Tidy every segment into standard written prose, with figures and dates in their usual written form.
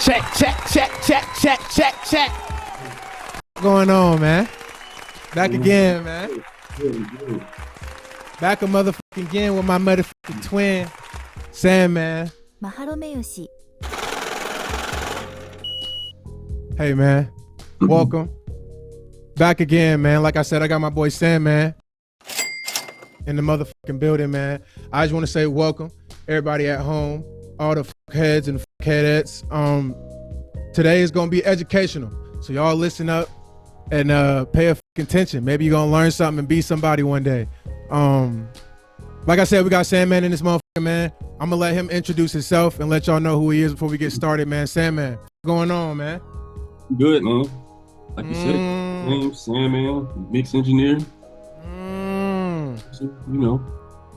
Check. What's going on, man? Back again, man. Back a motherfucking again with my motherfucking twin, Sandman. Mahalo Meyoshi. Hey, man. Welcome. Back again, man. Like I said, I got my boy Sandman in the motherfucking building, man. I just want to say welcome, everybody at home, all the heads and headettes. Today is going to be educational. So y'all listen up and pay attention. Maybe you're going to learn something and be somebody one day. Like I said, we got Sandman in this motherfucker, man. I'm going to let him introduce himself and let y'all know who he is before we get started, man. Sandman, what's going on, man? Good, man. Like you said, name Sandman, mix engineer. So, you know.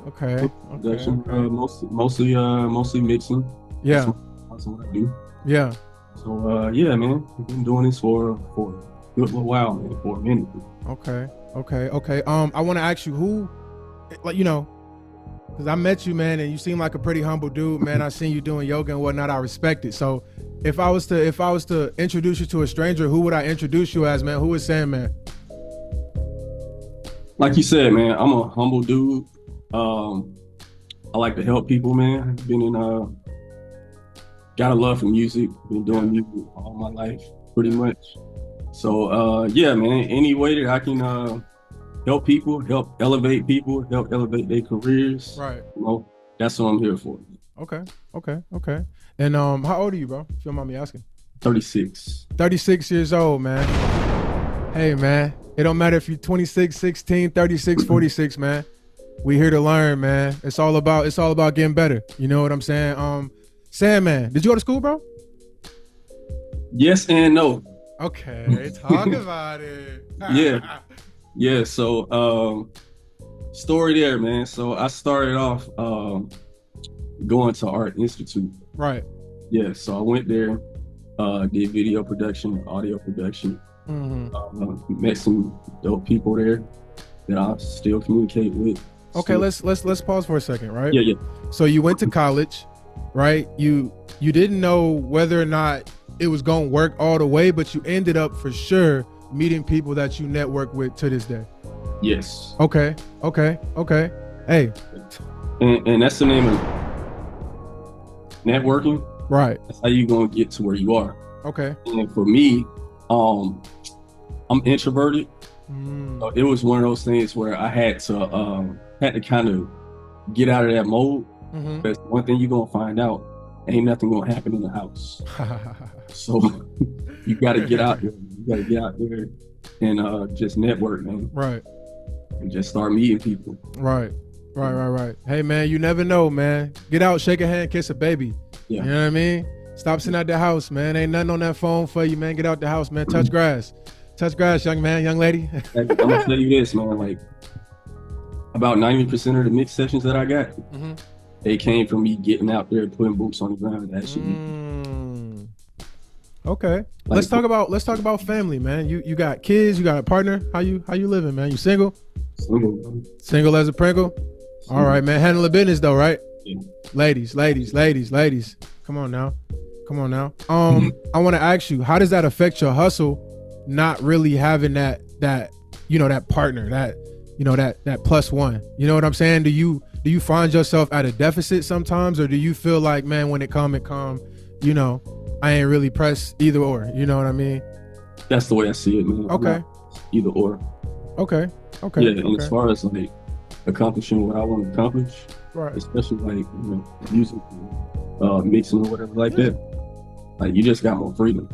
Okay. Production, mostly mixing. Yeah. That's what I do. Yeah. So yeah, man, we've been doing this for a good little while, man, for a minute. Okay. I want to ask you who, like, you know, because I met you, man, and you seem like a pretty humble dude, man. I seen you doing yoga and whatnot. I respect it. So if I was to introduce you to a stranger, who would I introduce you as, man? Who is Sandman? Like you said, man, I'm a humble dude. I like to help people, man. Got a love for music. Been doing music all my life, pretty much. So yeah, man, any way that I can help people, help elevate people, help elevate their careers. Right. You know, that's what I'm here for. Okay. And how old are you, bro? If you don't mind me asking. 36. 36 years old, man. Hey, man. It don't matter if you're 26, 16, 36, 46, man. We here to learn, man. It's all about getting better. You know what I'm saying? Sandman, did you go to school, bro? Yes and no. Okay, talk about it. Yeah. So, story there, man. So I started off going to Art Institute. Right. Yeah. So I went there, did video production, audio production. Met some dope people there that I still communicate with. Okay, let's pause for a second, right? Yeah. So you went to college, right? You didn't know whether or not it was gonna work all the way, but you ended up for sure meeting people that you network with to this day. Yes. Okay. Hey. And that's the name of networking. Right. That's how you gonna get to where you are. Okay. And for me, I'm introverted. So it was one of those things where I had to kind of get out of that mode. Because one thing you're gonna find out, ain't nothing gonna happen in the house. So you gotta get out there. You gotta get out there and just network, man. Right. And just start meeting people. Right. Hey, man, you never know, man. Get out, shake a hand, kiss a baby. Yeah. You know what I mean? Stop sitting at the house, man. Ain't nothing on that phone for you, man. Get out the house, man. Touch grass. Touch grass, young man, young lady. I'm gonna tell you this, man. Like about 90% of the mix sessions that I got, they came from me getting out there, putting boots on the ground. That shit. Okay. Let's talk about family, man. You got kids, you got a partner. How you living, man? You single? Single as a Pringle? All right, man. Handle the business though, right? Yeah. Ladies. Come on now. I want to ask you, how does that affect your hustle? Not really having that partner, that plus one. You know what I'm saying? Do you find yourself at a deficit sometimes, or do you feel like, man, when it come, you know, I ain't really pressed either or, you know what I mean? That's the way I see it, man. Okay. Either or. Okay. Yeah, and as far as like accomplishing what I want to accomplish, right, especially like, you know, music, mixing or whatever like that, like you just got more freedom.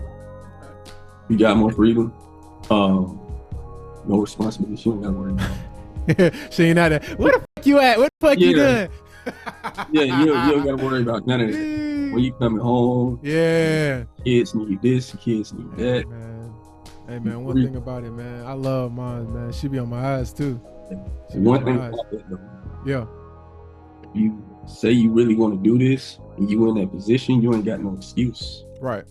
You got more freedom. No responsibility. She don't got to worry about. She ain't out there. Where the fuck you at? What the fuck you doing? Yeah, you don't got to worry about none of that. When you coming home, kids need this, kids need that. Hey man, one thing about it, man, I love mine, man. She be on my eyes too. One thing about that though. Yeah. If you say you really want to do this and you in that position, you ain't got no excuse. Right.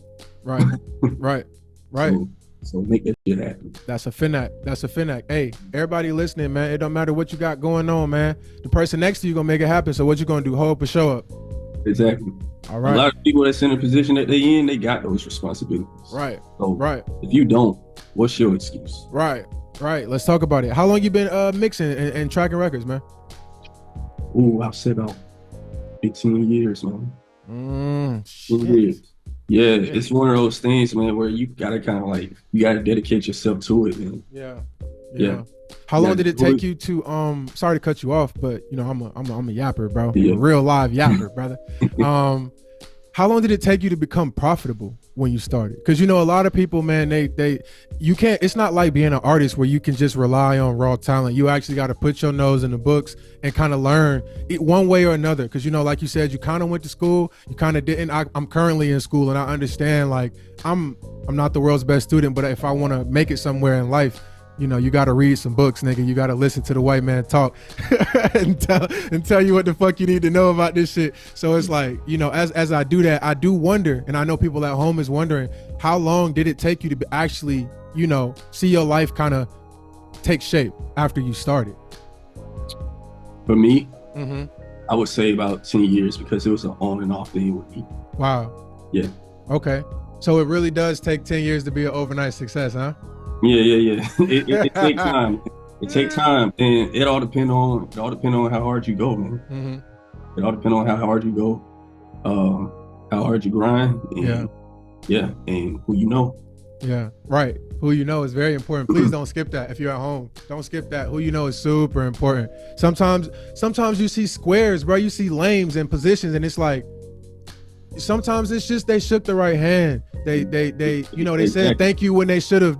So make that shit happen. That's a finnack. Hey, everybody listening, man, it don't matter what you got going on, man. The person next to you gonna make it happen. So what you gonna do? Hold up or show up? Exactly. All right. A lot of people that's in the position that they in, they got those responsibilities. Right. So right. If you don't, what's your excuse? Right. Let's talk about it. How long you been mixing and tracking records, man? Ooh, I've said about 15 years, man. 15 years. Yeah, it's one of those things, man, where you gotta kind of like, you gotta dedicate yourself to it, man. Yeah. How long did it take you to sorry to cut you off, but you know I'm a yapper, bro. I'm a real live yapper, brother. How long did it take you to become profitable when you started? Because you know a lot of people, man, you can't, it's not like being an artist where you can just rely on raw talent. You actually got to put your nose in the books and kind of learn it one way or another. Because you know, like you said, you kind of went to school, you kind of didn't. I'm currently in school and I understand, like I'm not the world's best student, but if I want to make it somewhere in life, you know, you got to read some books, nigga. You got to listen to the white man talk and tell you what the fuck you need to know about this shit. So it's like, you know, as I do that, I do wonder, and I know people at home is wondering, how long did it take you to actually, you know, see your life kind of take shape after you started? For me, I would say about 10 years because it was an on and off thing with me. Wow. Yeah. Okay. So it really does take 10 years to be an overnight success, huh? Yeah. It takes time. It takes time, and it all depends on how hard you go, man. It all depends on how hard you go, how hard you grind, and and who you know. Yeah, right. Who you know is very important. Please don't skip that if you're at home. Don't skip that. Who you know is super important. Sometimes you see squares, bro. You see lames in positions, and it's like, sometimes it's just they shook the right hand. They you know, they said thank you when they should have.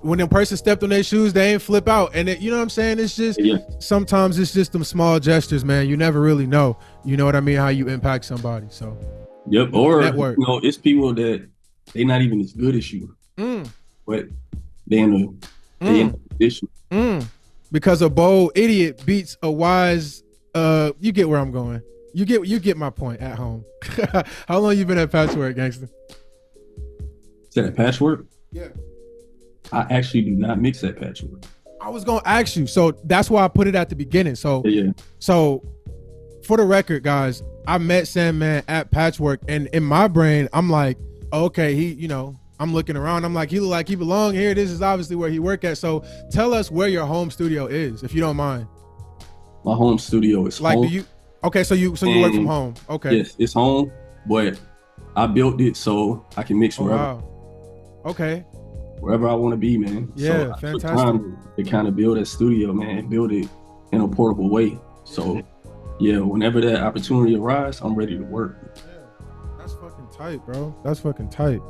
When the person stepped on their shoes, they ain't flip out. And you know what I'm saying? It's just sometimes it's just them small gestures, man. You never really know. You know what I mean? How you impact somebody. So or network. You know, it's people that they not even as good as you, but they in a position. Because a bold idiot beats a wise. You get where I'm going. You get my point at home. How long you been at Patchwork, gangster? Is that a Patchwork? Yeah. I actually do not mix that Patchwork. I was gonna ask you, so that's why I put it at the beginning. So So for the record, guys, I met Sandman at Patchwork, and in my brain, I'm like, okay, he, you know, I'm looking around, I'm like, he look like he belong here. This is obviously where he work at. So tell us where your home studio is, if you don't mind. My home studio is like, home. do you? Okay, so you work from home. Okay. Yes, it's home, but I built it so I can mix wherever. Wow. Okay. Wherever I want to be, man. Yeah, so fantastic. I took time to kind of build that studio, man, and build it in a portable way. So, yeah, whenever that opportunity arises, I'm ready to work. Yeah, that's fucking tight, bro. That's fucking tight.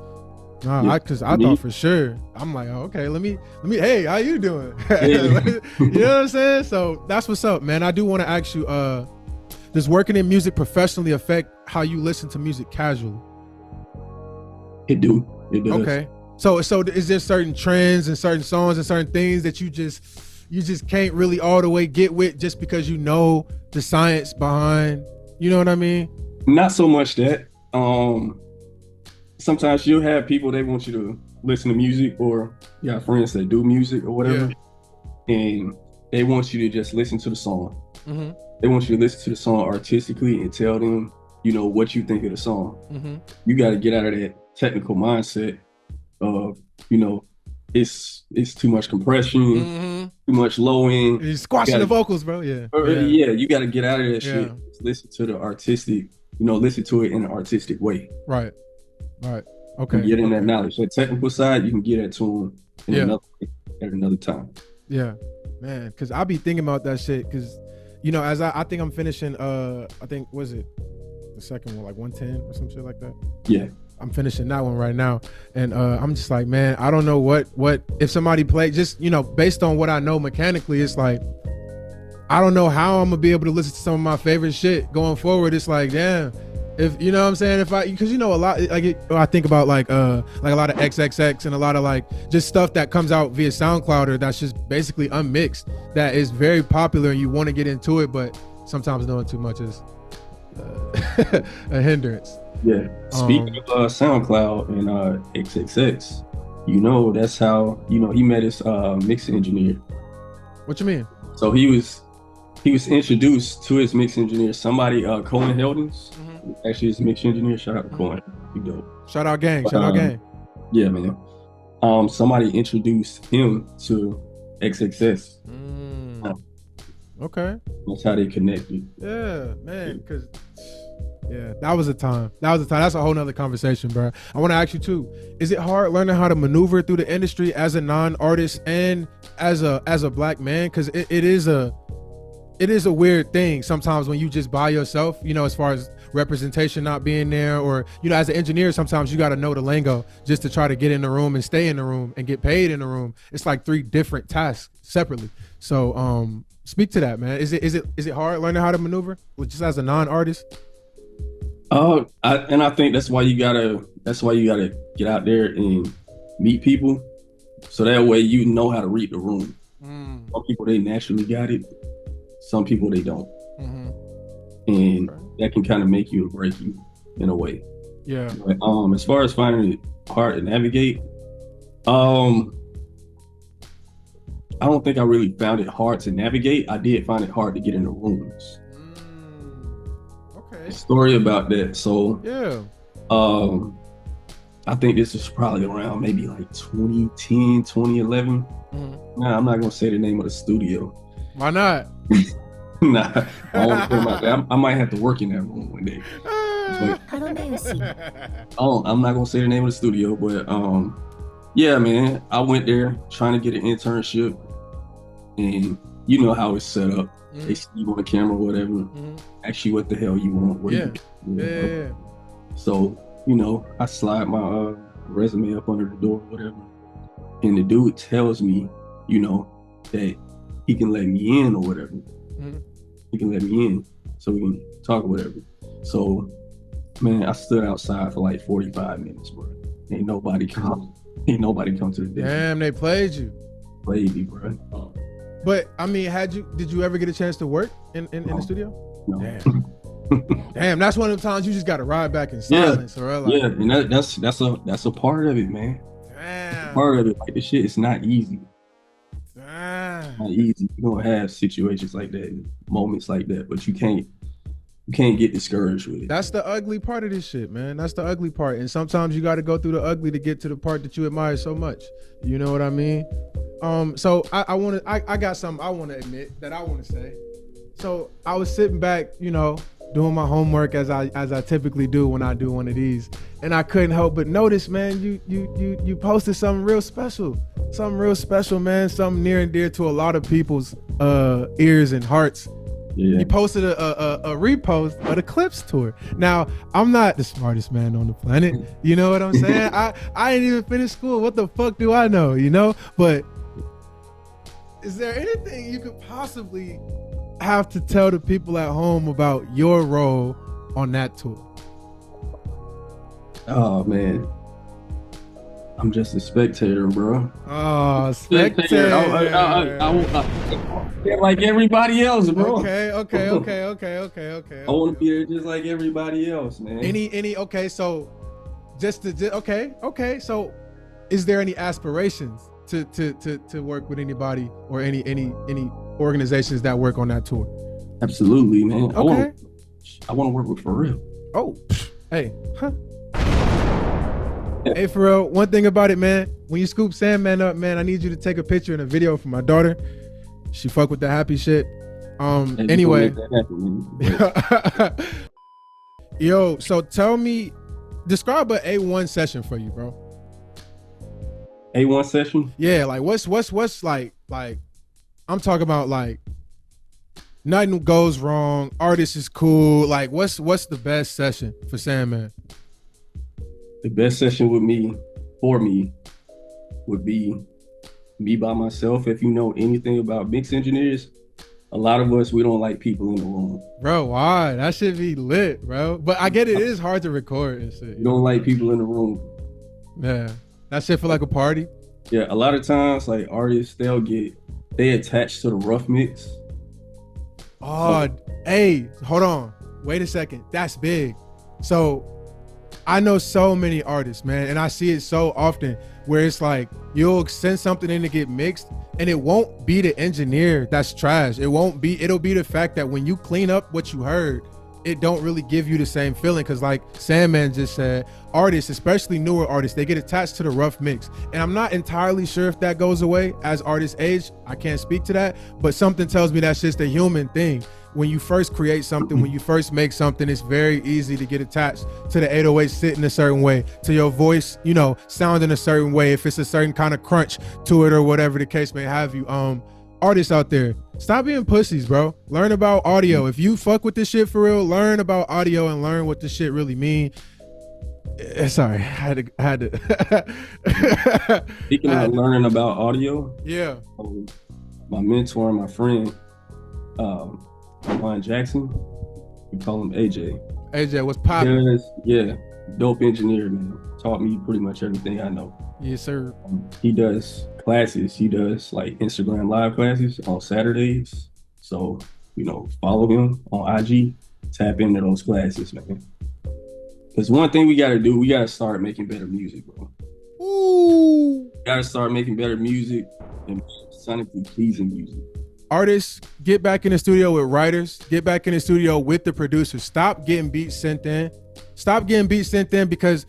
Nah, because I thought for sure. I'm like, oh, okay, let me. Hey, how you doing? You know what I'm saying? So that's what's up, man. I do want to ask you, does working in music professionally affect how you listen to music casually? It does. Okay. So is there certain trends and certain songs and certain things that you just can't really all the way get with just because you know the science behind, you know what I mean? Not so much that. Sometimes you'll have people, they want you to listen to music, or you got friends that do music or whatever, and they want you to just listen to the song. They want you to listen to the song artistically and tell them, you know, what you think of the song. You got to get out of that technical mindset of, you know, it's too much compression, too much low end. You're squashing the vocals, bro. Yeah, you got to get out of that shit. Listen to the artistic, you know, listen to it in an artistic way. Right. Okay. Get in that knowledge. The technical side, you can get that to them at another time. Yeah, man. Because I be thinking about that shit. Because, you know, as I think I'm finishing, I think, was it the second one, like 110 or some shit like that? Yeah. I'm finishing that one right now, and I'm just like, man, I don't know what if somebody played, just, you know, based on what I know mechanically, it's like, I don't know how I'm gonna be able to listen to some of my favorite shit going forward. It's like, damn, if you know what I'm saying, because you know a lot, like I think about like a lot of XXX and a lot of like just stuff that comes out via SoundCloud or that's just basically unmixed, that is very popular and you want to get into it, but sometimes knowing too much is a hindrance. Yeah. Speaking of SoundCloud and XXX, you know, that's how, you know, he met his mix engineer. What you mean? So he was introduced to his mix engineer, somebody, Colin Heldens. Actually, it's mixed engineer. Shout out to Coin. You dope. Shout out gang. Shout out gang. Yeah, man. Somebody introduced him to XXS. Okay. That's how they connected. Yeah, man. Because that was a time. That's a whole nother conversation, bro. I want to ask you too. Is it hard learning how to maneuver through the industry as a non-artist and as a black man? Because it is a weird thing sometimes when you just by yourself, you know, as far as representation not being there, or, you know, as an engineer, sometimes you got to know the lingo just to try to get in the room and stay in the room and get paid in the room. It's like 3 different tasks separately. So speak to that, man. Is it hard learning how to maneuver just as a non-artist? I think that's why you gotta get out there and meet people, so that way you know how to read the room. Some people, they naturally got it. Some people, they don't. And that can kind of make you or break you in a way. Yeah. But, as far as finding it hard to navigate, I don't think I really found it hard to navigate. I did find it hard to get in the rooms. Okay. A story about that. So yeah. I think this was probably around maybe like 2010, 2011. Nah, I'm not gonna say the name of the studio. Why not? Nah, I want to put them out there. I might have to work in that room one day. I'm not gonna say the name of the studio, but yeah, man, I went there trying to get an internship, and you know how it's set up. They see you on the camera, whatever. Ask you what the hell you want. Yeah. So, you know, I slide my resume up under the door, whatever, and the dude tells me, you know, that he can let me in or whatever. He can let me in so we can talk or whatever. So, man, I stood outside for like 45 minutes, bro. Ain't nobody come to the desk. Damn, they played you. Played me, bro. But I mean, did you ever get a chance to work in the studio? No. Damn, that's one of the times you just got to ride back in silence, or like, and that's a part of it, man. Damn. Part of it, like, this shit is not easy. Damn. Not easy. You're gonna have situations like that, moments like that, but you can't get discouraged with it. That's the ugly part of this shit, man. That's the ugly part. And sometimes you got to go through the ugly to get to the part that you admire so much. You know what I mean? So I got something I want to admit that I want to say. So I was sitting back, you know, doing my homework as I typically do when I do one of these, and I couldn't help but notice, man, you posted something real special, man, something near and dear to a lot of people's ears and hearts. Yeah. You posted a repost of the Clips tour. Now, I'm not the smartest man on the planet, you know what I'm saying? I ain't even finished school. What the fuck do I know, you know? But is there anything you could possibly have to tell the people at home about your role on that tour? Oh, man. I'm just a spectator, bro. Oh, spectator. Like everybody else, bro. Okay. I want to be there just like everybody else, man. Okay, so okay. So is there any aspirations to work with anybody or any organizations that work on that tour? Absolutely, man. Okay. I want to work with Pharrell. Oh, hey. Huh? Hey, Pharrell, one thing about it, man, when you scoop Sandman up, man, I need you to take a picture and a video for my daughter. She fuck with the happy shit. Anyway. Yo, so tell me, describe a A1 session for you, bro. A1 session? Yeah, like what's like I'm talking about like nothing goes wrong, artist is cool. Like what's the best session for Sandman? The best session for me would be me by myself. If you know anything about mix engineers, a lot of us, we don't like people in the room. Bro, why? That should be lit, bro. But I get it is hard to record and shit. You don't like people in the room. Yeah. That shit for like a party? Yeah, a lot of times like artists, they attach to the rough mix. Oh, hey, hold on. Wait a second. That's big. So I know so many artists, man, and I see it so often where it's like you'll send something in to get mixed and it won't be the engineer that's trash. It'll be the fact that when you clean up what you heard, it don't really give you the same feeling. Cause like Sandman just said, artists, especially newer artists, they get attached to the rough mix. And I'm not entirely sure if that goes away as artists age. I can't speak to that, but something tells me that's just a human thing. When you first create something, when you first make something, it's very easy to get attached to the 808 sitting a certain way, to your voice, you know, sounding a certain way, if it's a certain kind of crunch to it or whatever the case may have you. Artists out there, stop being pussies, bro. Learn about audio. If you fuck with this shit for real, learn about audio and learn what this shit really mean. Sorry, I had to. Speaking of learning about audio, yeah. My mentor and my friend, Ryan Jackson, we call him AJ. AJ, what's poppin'? Yeah, dope engineer, man. Taught me pretty much everything I know. Yes, sir. He does classes. He does like Instagram live classes on Saturdays. So, you know, follow him on IG. Tap into those classes, man. Because one thing we got to do, we got to start making better music, bro. Ooh. Got to start making better music and sonically pleasing music. Artists, get back in the studio with writers. Get back in the studio with the producers. Stop getting beats sent in. Stop getting beats sent in because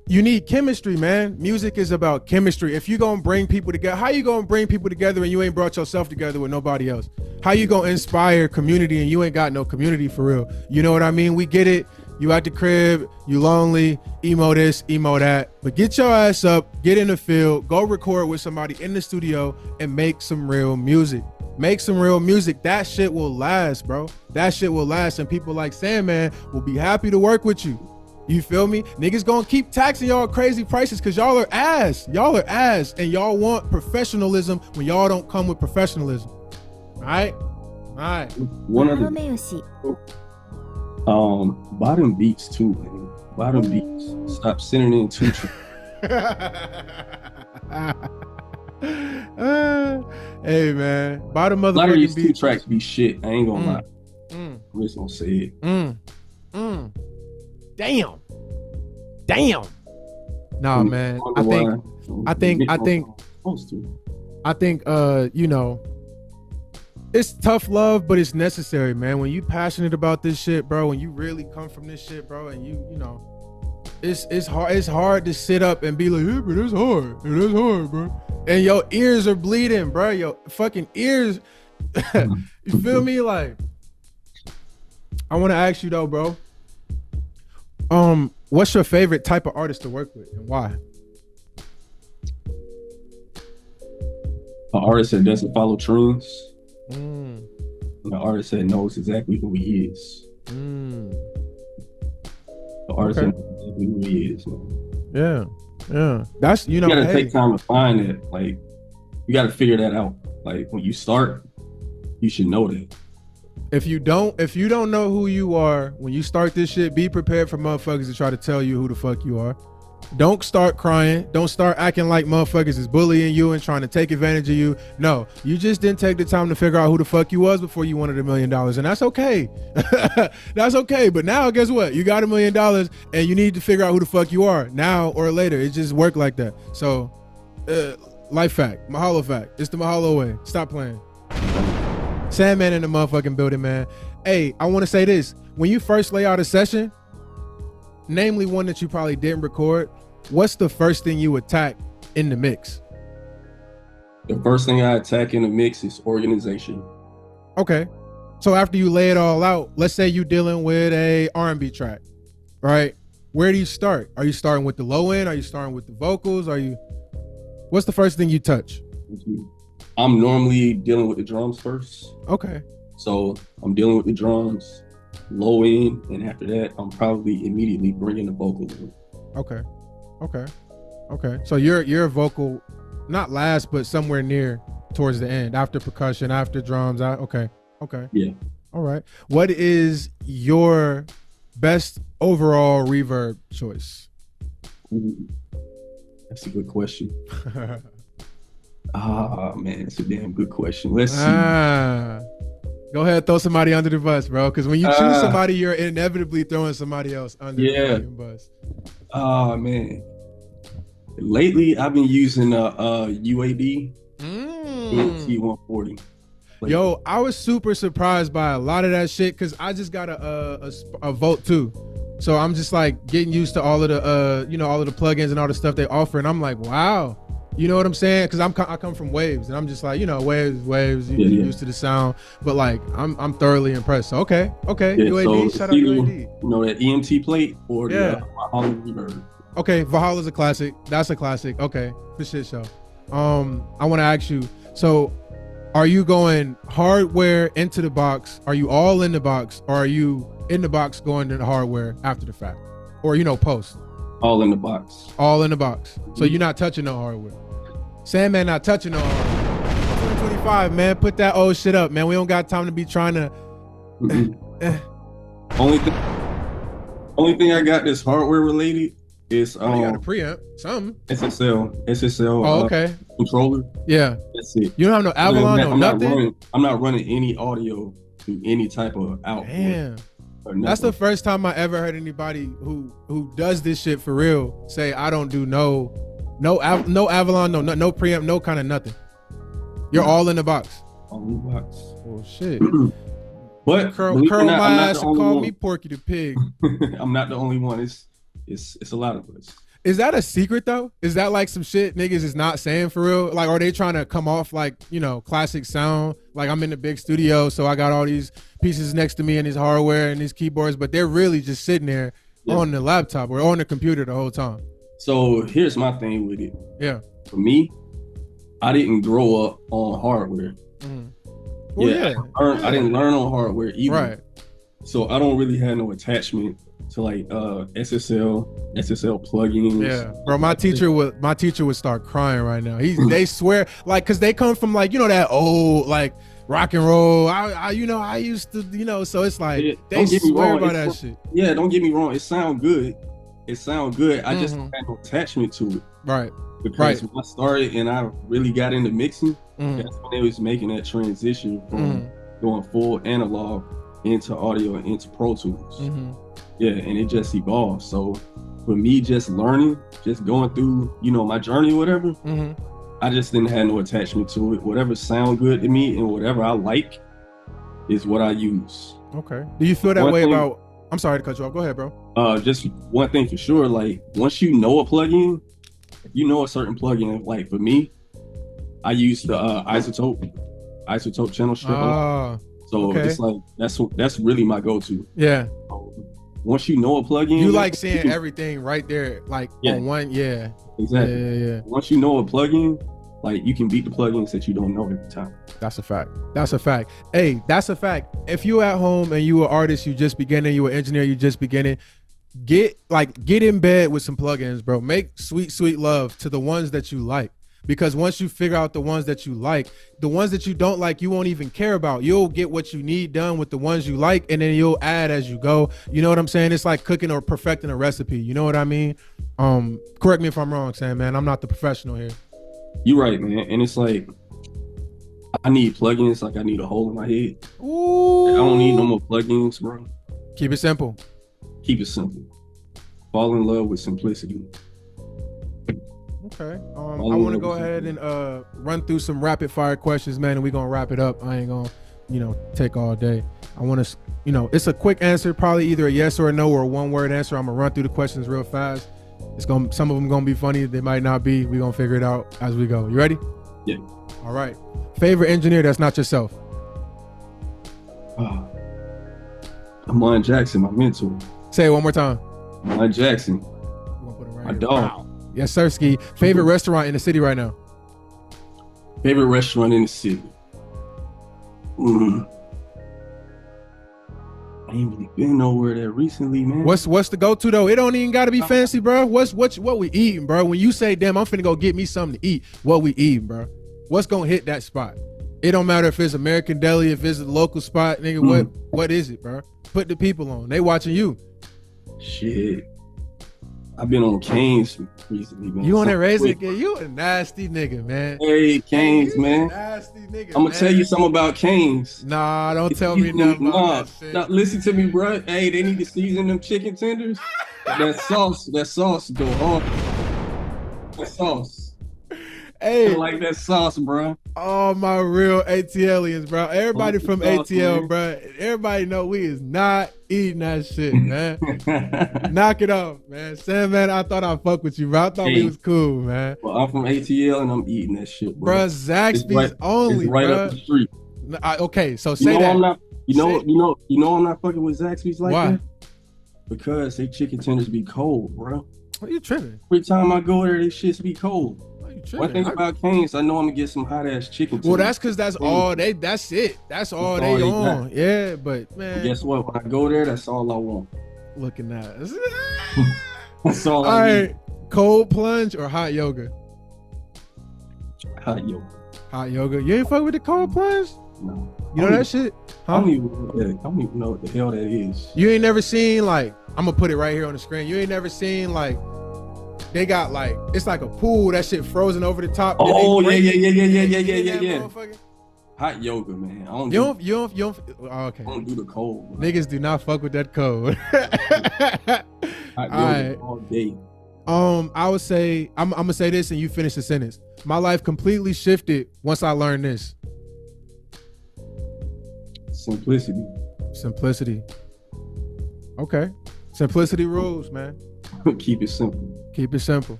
you need chemistry, man. Music is about chemistry. If you gonna bring people together, how you gonna bring people together and you ain't brought yourself together with nobody else? How you gonna inspire community and you ain't got no community for real? You know what I mean? We get it. You at the crib, you lonely, emo this, emo that. But get your ass up, get in the field, go record with somebody in the studio and make some real music. Make some real music. That shit will last, bro. That shit will last. And people like Sandman will be happy to work with you. You feel me? Niggas gonna keep taxing y'all crazy prices because y'all are ass. Y'all are ass. And y'all want professionalism when y'all don't come with professionalism. All right? All right. One of the bottom beats too, man. Bottom beats. Stop sending in two hey man, bottom motherfucking beats. A lot of these 2 tracks be shit. I ain't gonna lie. I'm just gonna say it. Damn. Nah, man. I think you know, it's tough love, but it's necessary, man. When you passionate about this shit, bro, when you really come from this shit, bro, and you know, it's hard to sit up and be like, yeah, but it's hard. It is hard, bro. And your ears are bleeding, bro. Your fucking ears. You feel me? Like, I want to ask you though, bro. What's your favorite type of artist to work with and why? An artist that doesn't follow trends. An artist that knows exactly who he is. An artist that knows exactly who he is. Man. Yeah. That's, you know, you gotta take time to find it. Like, you gotta figure that out. Like, when you start, you should know that. If you don't know who you are when you start this shit, be prepared for motherfuckers to try to tell you who the fuck you are. Don't start crying. Don't start acting like motherfuckers is bullying you and trying to take advantage of you. No, you just didn't take the time to figure out who the fuck you was before you wanted $1 million. And that's okay. That's okay. But now guess what? You got $1 million and you need to figure out who the fuck you are now or later. It just work like that. So life fact, Mahalo fact. It's the Mahalo way. Stop playing. Sandman in the motherfucking building, man. Hey, I want to say this. When you first lay out a session, namely one that you probably didn't record, what's the first thing you attack in the mix? The first thing I attack in the mix is organization. Okay. So after you lay it all out, let's say you're dealing with a R&B track, right? Where do you start? Are you starting with the low end? Are you starting with the vocals? What's the first thing you touch? I'm normally dealing with the drums first. Okay. So I'm dealing with the drums, low end, and after that, I'm probably immediately bringing the vocal in. Okay. So you're a vocal, not last, but somewhere near towards the end, after percussion, after drums. Okay. Yeah. All right. What is your best overall reverb choice? Ooh, that's a good question. Man, it's a damn good question. Let's see. Go ahead, throw somebody under the bus, bro. Because when you choose somebody, you're inevitably throwing somebody else under the bus. Man. Lately, I've been using UAD ENT 140. plate. Yo, I was super surprised by a lot of that shit because I just got a Volt 2. So I'm just like getting used to all of the all of the plugins and all the stuff they offer, and I'm like, wow. You know what I'm saying? Because I come from Waves, and I'm just like, Waves. You're used to the sound, but like I'm thoroughly impressed. So, okay. Yeah, UAD, so shout out UAD. You know that EMT plate or the Holla reverb. Okay, Valhalla's a classic. That's a classic. Okay, for shit show. I want to ask you. So, are you going hardware into the box? Are you all in the box, or are you in the box going to the hardware after the fact, or post? All in the box. All in the box. So you're not touching no hardware. Sandman not touching no hardware. 2025, man. Put that old shit up, man. We don't got time to be trying to. Only thing I got that's hardware related is you got a preamp, something. SSL. Oh, okay. Controller. Yeah. That's it. You don't have no Avalon, no nothing. I'm not running any audio through any type of output. Damn. That's the first time I ever heard anybody who does this shit for real say I don't do no Avalon, no preamp, no kind of nothing. You're all in the box. All in the box. Oh shit. But curl my ass and call me Porky the Pig. I'm not the only one. It's a lot of us. Is that a secret though? Is that like some shit niggas is not saying for real? Like, are they trying to come off like, classic sound? Like, I'm in the big studio, so I got all these pieces next to me and these hardware and these keyboards, but they're really just sitting there on the laptop or on the computer the whole time. So here's my thing with it. Yeah. For me, I didn't grow up on hardware. Mm-hmm. Well, I didn't learn on hardware either. Right. So I don't really have no attachment to like SSL plugins. Yeah, bro. My teacher would start crying right now. They swear like because they come from like that old like rock and roll. I used to so it's like they swear by that shit. Yeah, don't get me wrong. It sound good. I just don't have no attachment to it. Right. Because when I started and I really got into mixing, that's when they was making that transition from going full analog into audio and into Pro Tools. Yeah, and it just evolved. So for me, just learning, just going through, my journey or whatever, I just didn't have no attachment to it. Whatever sound good to me and whatever I like is what I use. Okay. Do you feel that way about? I'm sorry to cut you off. Go ahead, bro. Just one thing for sure. Like once you know a plugin, if you know a certain plugin, like for me, I use the isotope channel strip. So it's like that's really my go-to. Yeah. Once you know a plugin, you like seeing everything right there, like on one. Yeah. Exactly. Yeah. Once you know a plugin, like you can beat the plugins that you don't know at the time. That's a fact. Hey, that's a fact. If you at home and you an artist, you just beginning, you an engineer, you just beginning, get in bed with some plugins, bro. Make sweet love to the ones that you like. Because once you figure out the ones that you like, the ones that you don't like, you won't even care about. You'll get what you need done with the ones you like, and then you'll add as you go. You know what I'm saying? It's like cooking or perfecting a recipe. You know what I mean? Correct me if I'm wrong, Sam, man. I'm not the professional here. You're right, man. And it's like, I need plugins like I need a hole in my head. Ooh. I don't need no more plugins, bro. Keep it simple. Fall in love with simplicity. Okay. I want to go ahead and run through some rapid fire questions, man, and we're going to wrap it up. I ain't going to, take all day. I want to, it's a quick answer, probably either a yes or a no or a one-word answer. I'm going to run through the questions real fast. Some of them going to be funny. They might not be. We're going to figure it out as we go. You ready? Yeah. All right. Favorite engineer that's not yourself? Amon Jackson, my mentor. Say it one more time. Amon Jackson. My dog. Wow. Yes, sir, Ski. Favorite restaurant in the city right now? Favorite restaurant in the city? I ain't really been nowhere there recently, man. What's the go-to though? It don't even gotta be fancy, bro. What we eating, bro? When you say, damn, I'm finna go get me something to eat, what we eating, bro? What's gonna hit that spot? It don't matter if it's American Deli, if it's a local spot, nigga. What is it, bro? Put the people on. They watching you. Shit. I've been on Cane's recently, man. You on that razor again? You a nasty nigga, man. Hey, Cane's, man. Nasty nigga. I'm gonna tell you something about Cane's. Nah, don't tell me nothing about that shit. Nah, listen to me, bro. Hey, they need to season them chicken tenders. that sauce go hard. That sauce. Hey, I like that sauce, bro. all my real ATLians, bro. Everybody from sauce, ATL, man. bro. Everybody know we is not eating that shit, man. Knock it off, man. Sam, man, I thought I'd fuck with you, bro. I thought we was cool, man. Well, I'm from ATL and I'm eating that shit, bro. Bro, Zaxby's only, it's right bro. up the street. Okay, so say that. I'm not, I'm not fucking with Zaxby's like Why? that? Because they chicken tenders be cold, bro. What are you tripping? Every time I go there, they shits be cold. One thing about Cane's, I know I'm gonna get some hot ass chicken tenders. Well, that's because that's all they. That's it. That's all they on. Yeah, but man, guess what? When I go there, that's all I want. Looking at us. That's all I need. right, cold plunge or hot yoga? Hot yoga. Hot yoga. You ain't fuck with the cold plunge? No. You know that shit? Huh? I don't even know what the hell that is. You ain't never seen like, I'm gonna put it right here on the screen. You ain't never seen like, they got like, it's like a pool, that shit frozen over the top. Oh yeah. Motherfucker. Hot yoga, man. You don't, oh, okay. I don't do the cold. Man. Niggas do not fuck with that cold. Hot yoga all day. I would say, I'm gonna say this and you finish the sentence. My life completely shifted once I learned this. Simplicity. Okay. Simplicity rules, man. Keep it simple.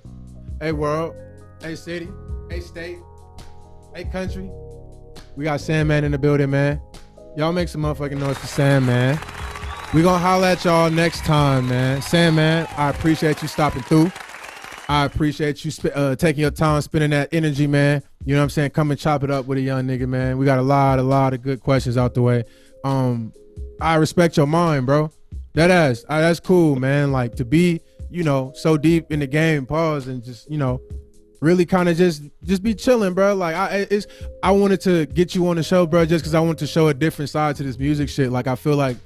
Hey world, hey city, hey state, hey country. We got Sandman in the building, man. Y'all make some motherfucking noise for Sandman. We gonna holla at y'all next time, man. Sandman, I appreciate you stopping through. I appreciate you taking your time, spending that energy, man. You know what I'm saying? Come and chop it up with a young nigga, man. We got a lot of good questions out the way. I respect your mind, bro. That's cool, man. Like to be, so deep in the game, pause, and just, really kind of just be chilling, bro. Like I wanted to get you on the show, bro, just because I want to show a different side to this music shit. Like I feel like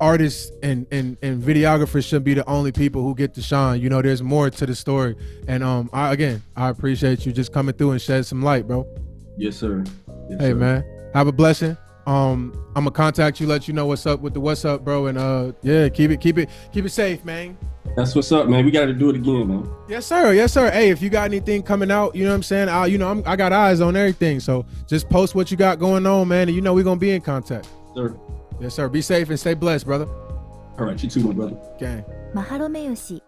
artists and videographers shouldn't be the only people who get to shine. There's more to the story. And I appreciate you just coming through and shed some light, bro. Yes, sir. Hey, man, have a blessing. I'm gonna contact you, let you know what's up with the what's up, bro. And keep it safe, man. That's what's up, man. We got to do it again, man. Yes, sir. Hey, if you got anything coming out, you know what I'm saying? I got eyes on everything. So just post what you got going on, man. And we're gonna be in contact. Sir. Yes, sir. Be safe and stay blessed, brother. All right, you too, my brother. Gang. マハロメヨシ